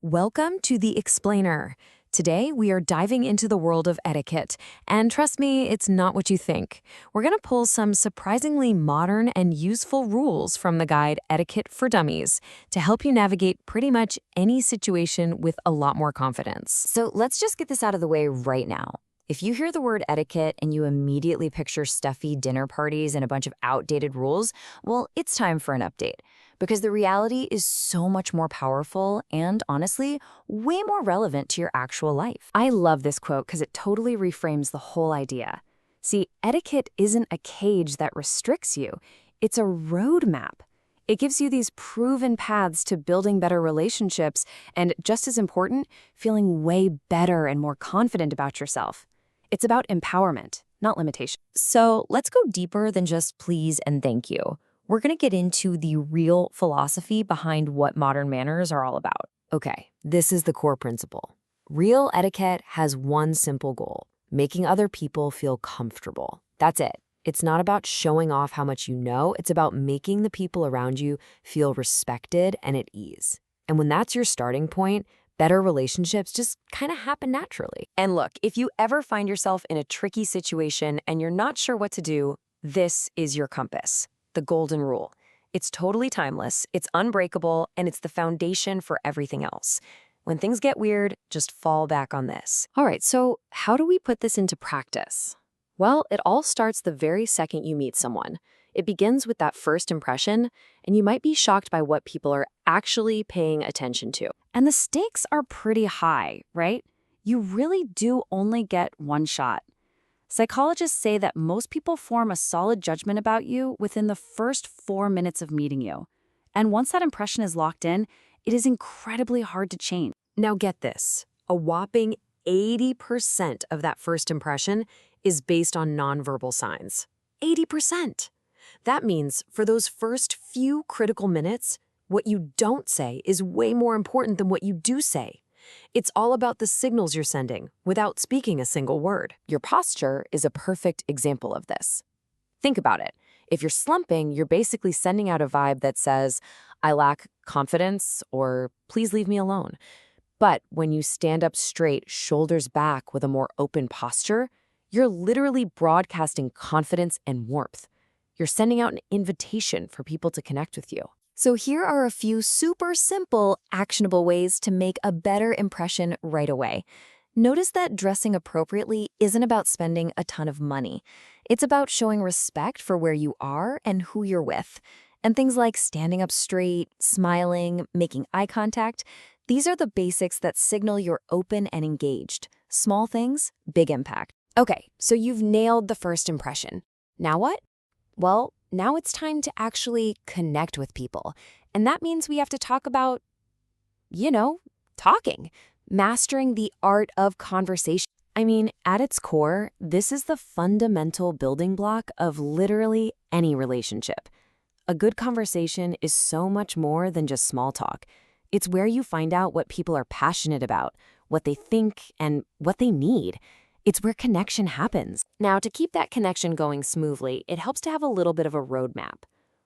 Welcome to The Explainer. Today, we are diving into the world of etiquette, and trust me, it's not what you think. We're going to pull some surprisingly modern and useful rules from the guide Etiquette for Dummies to help you navigate pretty much any situation with a lot more confidence. So let's just get this out of the way right now. If you hear the word etiquette and you immediately picture stuffy dinner parties and a bunch of outdated rules, well, it's time for an update. Because the reality is so much more powerful and, honestly, way more relevant to your actual life. I love this quote because it totally reframes the whole idea. See, etiquette isn't a cage that restricts you. It's a roadmap. It gives you these proven paths to building better relationships and, just as important, feeling way better and more confident about yourself. It's about empowerment, not limitation. So let's go deeper than just please and thank you. We're going to get into the real philosophy behind what modern manners are all about. Okay, this is the core principle. Real etiquette has one simple goal: making other people feel comfortable. That's it. It's not about showing off how much you know, it's about making the people around you feel respected and at ease. And when that's your starting point, better relationships just kind of happen naturally. And look, if you ever find yourself in a tricky situation and you're not sure what to do, this is your compass. The golden rule. It's totally timeless, it's unbreakable, and it's the foundation for everything else. When things get weird, just fall back on this. All right, so how do we put this into practice? Well, it all starts the very second you meet someone. It begins with that first impression, and you might be shocked by what people are actually paying attention to. And the stakes are pretty high, right? You really do only get one shot. Psychologists say that most people form a solid judgment about you within the first 4 minutes of meeting you. And once that impression is locked in, it is incredibly hard to change. Now get this, a whopping 80% of that first impression is based on nonverbal signs. 80%! That means for those first few critical minutes, what you don't say is way more important than what you do say. It's all about the signals you're sending without speaking a single word. Your posture is a perfect example of this. Think about it. If you're slumping, you're basically sending out a vibe that says, I lack confidence, or please leave me alone. But when you stand up straight, shoulders back with a more open posture, you're literally broadcasting confidence and warmth. You're sending out an invitation for people to connect with you. So here are a few super simple, actionable ways to make a better impression right away. Notice that dressing appropriately isn't about spending a ton of money. It's about showing respect for where you are and who you're with. And things like standing up straight, smiling, making eye contact, these are the basics that signal you're open and engaged. Small things, big impact. Okay, so you've nailed the first impression. Now what? Well, now it's time to actually connect with people. And that means we have to talk about, talking, mastering the art of conversation. I mean, at its core, this is the fundamental building block of literally any relationship. A good conversation is so much more than just small talk. It's where you find out what people are passionate about, what they think, and what they need. It's where connection happens. Now, to keep that connection going smoothly, it helps to have a little bit of a roadmap.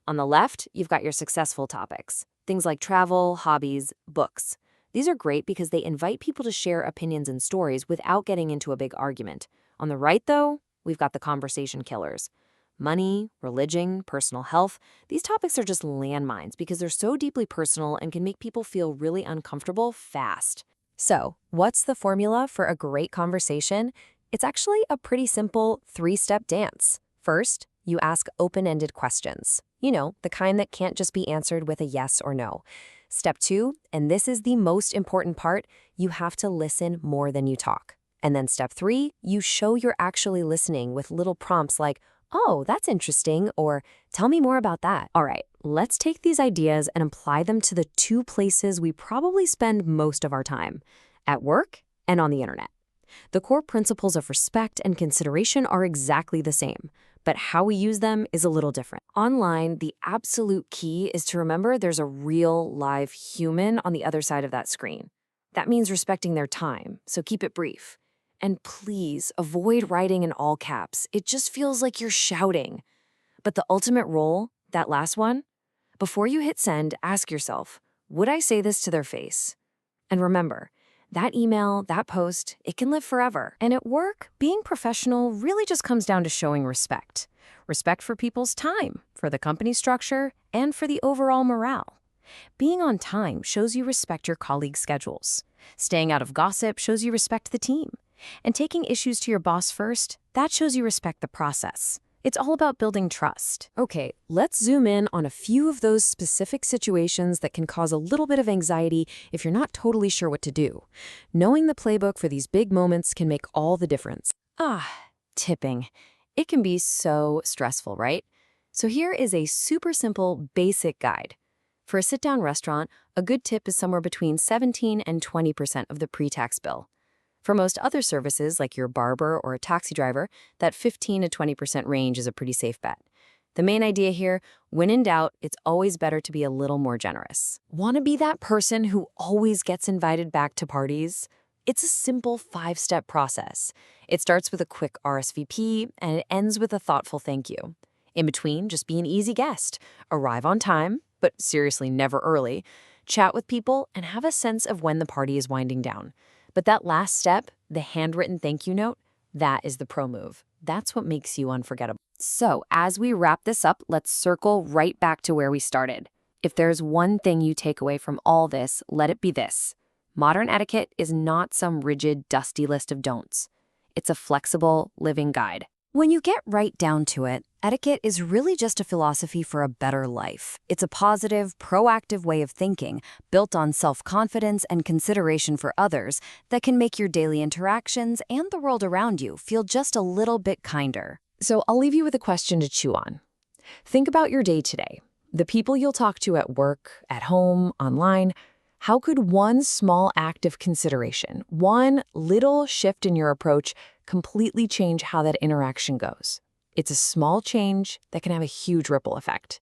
On the left, you've got your successful topics, things like travel, hobbies, books. These are great because they invite people to share opinions and stories without getting into a big argument. On the right, though, we've got the conversation killers. Money, religion, personal health, these topics are just landmines because they're so deeply personal and can make people feel really uncomfortable fast. So, what's the formula for a great conversation? It's actually a pretty simple 3-step dance. First, you ask open-ended questions. The kind that can't just be answered with a yes or no. Step 2, and this is the most important part, you have to listen more than you talk. And then step 3, you show you're actually listening with little prompts like, oh, that's interesting, or tell me more about that. All right, let's take these ideas and apply them to the 2 places we probably spend most of our time, at work and on the internet. The core principles of respect and consideration are exactly the same, but how we use them is a little different. Online, the absolute key is to remember there's a real, live human on the other side of that screen. That means respecting their time, so keep it brief. And please avoid writing in all caps. It just feels like you're shouting. But the ultimate role, that last one, before you hit send, ask yourself, would I say this to their face? And remember, that email, that post, it can live forever. And at work, being professional really just comes down to showing respect. Respect for people's time, for the company structure, and for the overall morale. Being on time shows you respect your colleagues' schedules. Staying out of gossip shows you respect the team. And taking issues to your boss first, that shows you respect the process. It's all about building trust. Okay, let's zoom in on a few of those specific situations that can cause a little bit of anxiety if you're not totally sure what to do. Knowing the playbook for these big moments can make all the difference. Tipping. It can be so stressful, right? So here is a super simple, basic guide. For a sit-down restaurant, a good tip is somewhere between 17 and 20% of the pre-tax bill. For most other services, like your barber or a taxi driver, that 15 to 20% range is a pretty safe bet. The main idea here, when in doubt, it's always better to be a little more generous. Want to be that person who always gets invited back to parties? It's a simple 5-step process. It starts with a quick RSVP, and it ends with a thoughtful thank you. In between, just be an easy guest. Arrive on time, but seriously never early. Chat with people, and have a sense of when the party is winding down. But that last step, the handwritten thank you note, that is the pro move. That's what makes you unforgettable. So, as we wrap this up, let's circle right back to where we started. If there's one thing you take away from all this, let it be this. Modern etiquette is not some rigid, dusty list of don'ts. It's a flexible, living guide. When you get right down to it, etiquette is really just a philosophy for a better life. It's a positive, proactive way of thinking, built on self-confidence and consideration for others that can make your daily interactions and the world around you feel just a little bit kinder. So I'll leave you with a question to chew on. Think about your day today. The people you'll talk to at work, at home, online. How could one small act of consideration, one little shift in your approach, completely change how that interaction goes? It's a small change that can have a huge ripple effect.